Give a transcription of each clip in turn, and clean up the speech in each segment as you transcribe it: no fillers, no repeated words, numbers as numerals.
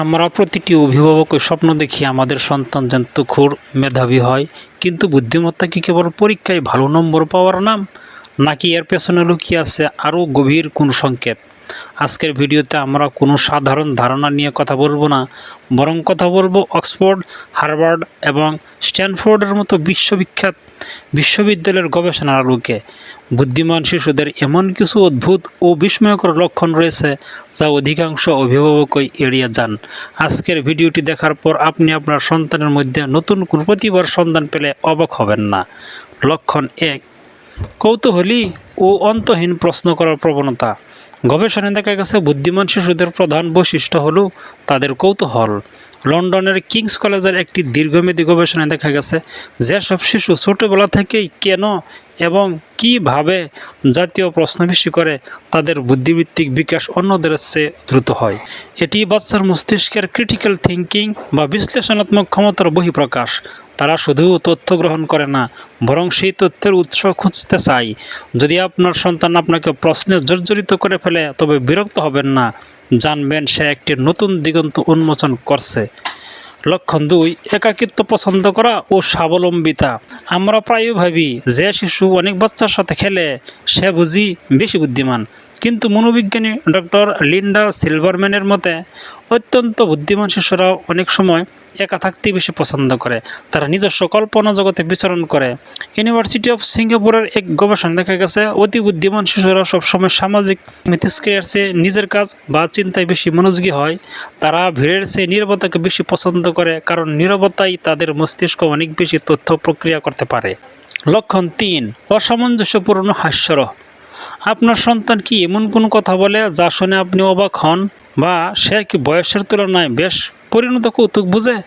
আমরা প্রতিটি অভিভাবকই স্বপ্ন দেখি আমাদের সন্তান যেন তুখোড় মেধাবী হয়, কিন্তু বুদ্ধিমত্তা কি কেবল পরীক্ষায় ভালো নম্বর পাওয়ার নাম, নাকি এর পেছনে লুকিয়ে আছে আরও গভীর কোনো সংকেত? আজকের ভিডিওতে আমরা কোনো সাধারণ ধারণা নিয়ে কথা বলবো না, বরং কথা বলবো অক্সফোর্ড, হার্ভার্ড এবং স্ট্যানফোর্ডের মতো বিশ্ববিখ্যাত বিশ্ববিদ্যালয়ের গবেষণার আলোকে। বুদ্ধিমান শিশুদের এমন কিছু অদ্ভুত ও বিস্ময়কর লক্ষণ রয়েছে যা অধিকাংশ অভিভাবকই এড়িয়ে যান। আজকের ভিডিওটি দেখার পর আপনি আপনার সন্তানের মধ্যে নতুন কোনো প্রতিভার সন্ধান পেলে অবাক হবেন না। লক্ষণ 1, কৌতূহলী ও অন্তহীন প্রশ্ন করার প্রবণতা। গবেষণায় দেখা গেছে বুদ্ধিমান শিশুদের প্রধান বৈশিষ্ট্য হলো তাদের কৌতূহল। লন্ডনের কিংস কলেজের একটি দীর্ঘমেয়াদী গবেষণায় দেখা গেছে যেসব শিশু ছোটোবেলা থেকেই কেন এবং কীভাবে জাতীয় প্রশ্ন বেশি করে তাদের বুদ্ধিবৃত্তিক বিকাশ অন্যদের চেয়ে দ্রুত হয়। এটি বাচ্চার মস্তিষ্কের ক্রিটিক্যাল থিঙ্কিং বা বিশ্লেষণাত্মক ক্ষমতার বহিঃপ্রকাশ। তারা শুধু তথ্য গ্রহণ করে না, বরং সেই তথ্যের উৎস খুঁজতে চায়। যদি আপনার সন্তান আপনাকে প্রশ্নে জর্জরিত করে ফেলে, তবে বিরক্ত হবেন না, জানবেন সে একটি নতুন দিগন্ত উন্মোচন করছে। লক্ষণ 2, একাকিত্ব পছন্দ করা ও স্বাবলম্বিতা। আমরা প্রায়ই ভাবি যে শিশু অনেক বাচ্চার সাথে খেলে সে বুঝি বেশি বুদ্ধিমান, কিন্তু মনোবিজ্ঞানী ডক্টর লিন্ডা সিলভারম্যানের মতে অত্যন্ত বুদ্ধিমান শিশুরা অনেক সময় একা থাকতে বেশি পছন্দ করে। তারা নিজস্ব কল্পনা জগতে বিচরণ করে। ইউনিভার্সিটি অফ সিঙ্গাপুরের এক গবেষণা দেখা গেছে অতি বুদ্ধিমান শিশুরা সবসময় সামাজিক মিথস্ক্রিয়ার চেয়ে নিজের কাজ বা চিন্তায় বেশি মনোযোগী হয়। তারা ভিড়ের চেয়ে নীরবতাকে বেশি পছন্দ করে, কারণ নীরবতাই তাদের মস্তিষ্ক অনেক বেশি তথ্য প্রক্রিয়া করতে পারে। লক্ষণ 3, অসামঞ্জস্যপূর্ণ হাস্যরস। আপনার সন্তান কি এমন কোনো কথা বলে যা শুনে আপনি অবাক হন, বা সে কি বয়সের তুলনায় বেশ পরিণত কৌতুক বুঝে?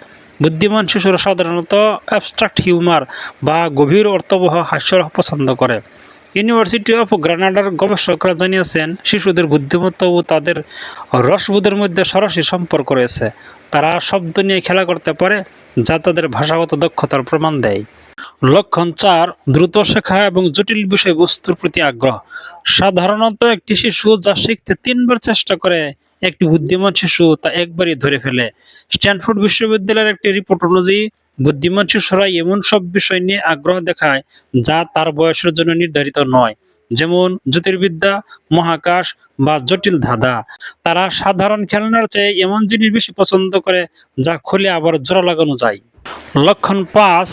বুদ্ধিমান শিশুরা সাধারণত অ্যাবস্ট্রাক্ট হিউমার বা গভীর অর্থবহ হাস্যরস পছন্দ করে। ইউনিভার্সিটি অফ গ্রানাডার গবেষকরা জানিয়েছেন শিশুদের বুদ্ধিমত্তা ও তাদের রসবোধের মধ্যে সরাসরি সম্পর্ক রয়েছে। তারা শব্দ নিয়ে খেলা করতে পারে, যা তাদের ভাষাগত দক্ষতার প্রমাণ দেয়। লক্ষণ 4, দ্রুত শেখা এবং জটিল বিষয়বস্তুর প্রতি আগ্রহ। সাধারণত একটি শিশু যা শিখতে 3 বার চেষ্টা করে, একটি বুদ্ধিমান শিশু তা একবারই ধরে ফেলে। স্ট্যানফোর্ড বিশ্ববিদ্যালয়ের একটি রিপোর্ট অনুযায়ী বুদ্ধিমান শিশুরা এমন সব বিষয় নিয়ে আগ্রহ দেখায় যা তার বয়সের জন্য নির্ধারিত নয়, যেমন জ্যোতির্বিদ্যা, মহাকাশ বা জটিল ধাঁধা। তারা সাধারণ খেলনার চেয়ে এমন জিনিস বেশি পছন্দ করে যা খুলে আবার জোড়া লাগানো যায়। লক্ষণ 5,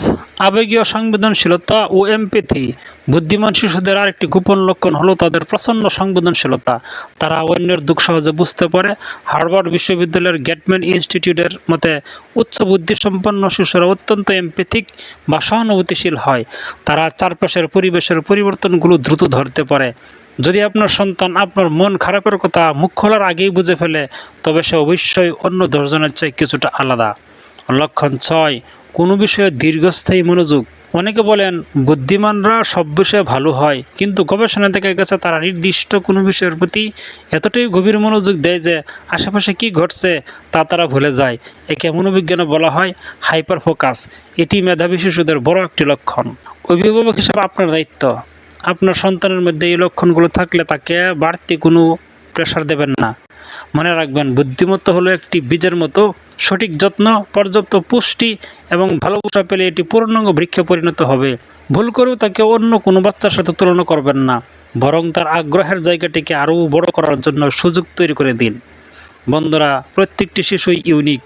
আবেগীয় সংবেদনশীলতা ও এমপ্যাথি। বুদ্ধিমান শিশুদের আরেকটি গোপন লক্ষণ হলো তাদের প্রচণ্ড সংবেদনশীলতা। তারা অন্যের দুঃখ সহজে বুঝতে পারে। হার্ভার্ড বিশ্ববিদ্যালয়ের গেটম্যান ইনস্টিটিউটের মতে উচ্চ বুদ্ধিসম্পন্ন শিশুরা অত্যন্ত এমপ্যাথিক বা সহানুভূতিশীল হয়। তারা চারপাশের পরিবেশের পরিবর্তনগুলো দ্রুত ধরতে পারে। যদি আপনার সন্তান আপনার মন খারাপের কথা মুখ খোলার আগেই বুঝে ফেলে, তবে সে অবশ্যই অন্য 10 জনের চেয়ে কিছুটা আলাদা। লক্ষণ 6, কোনো বিষয়ে দীর্ঘস্থায়ী মনোযোগ। অনেকে বলেন বুদ্ধিমানরা সব বিষয়ে ভালো হয়, কিন্তু গবেষণায় দেখা গেছে তারা নির্দিষ্ট কোনো বিষয়ের প্রতি এতটাই গভীর মনোযোগ দেয় যে আশেপাশে কী ঘটছে তা তারা ভুলে যায়। একে মনোবিজ্ঞানে বলা হয় হাইপার ফোকাস। এটি মেধাবী শিশুদের বড় একটি লক্ষণ। অভিভাবক হিসেবে আপনার দায়িত্ব। আপনার সন্তানের মধ্যে এই লক্ষণগুলো থাকলে তাকে বাড়তি কোনো প্রেশার দেবেন না। মনে রাখবেন, বুদ্ধিমত্তা হলো একটি বীজের মতো, সঠিক যত্ন, পর্যাপ্ত পুষ্টি এবং ভালোবাসা পেলে এটি পূর্ণাঙ্গ বৃক্ষে পরিণত হবে। ভুল করেও তাকে অন্য কোনো বাচ্চার সাথে তুলনা করবেন না, বরং তার আগ্রহের জায়গাটিকে আরও বড় করার জন্য সুযোগ তৈরি করে দিন। বন্ধুরা, প্রত্যেকটি শিশুই ইউনিক।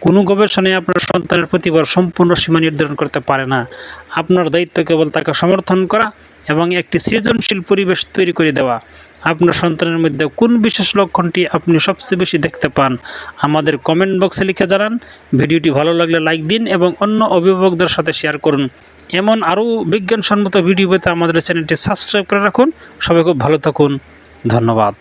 কোনো গবেষণায় আপনার সন্তানের প্রতিভার সম্পূর্ণ সীমা নির্ধারণ করতে পারে না। আপনার দায়িত্ব কেবল তাকে সমর্থন করা এবং একটি সৃজনশীল পরিবেশ তৈরি করে দেওয়া। আপনার সন্তানের মধ্যে কোন বিশেষ লক্ষণটি আপনি সবচেয়ে বেশি দেখতে পান, আমাদের কমেন্ট বক্সে লিখে জানান। ভিডিওটি ভালো লাগলে লাইক দিন এবং অন্য অভিভাবকদের সাথে শেয়ার করুন। এমন আরও বিজ্ঞানসম্মত ভিডিও পেতে আমাদের চ্যানেলটি সাবস্ক্রাইব করে রাখুন। সবাই খুব ভালো থাকুন। ধন্যবাদ।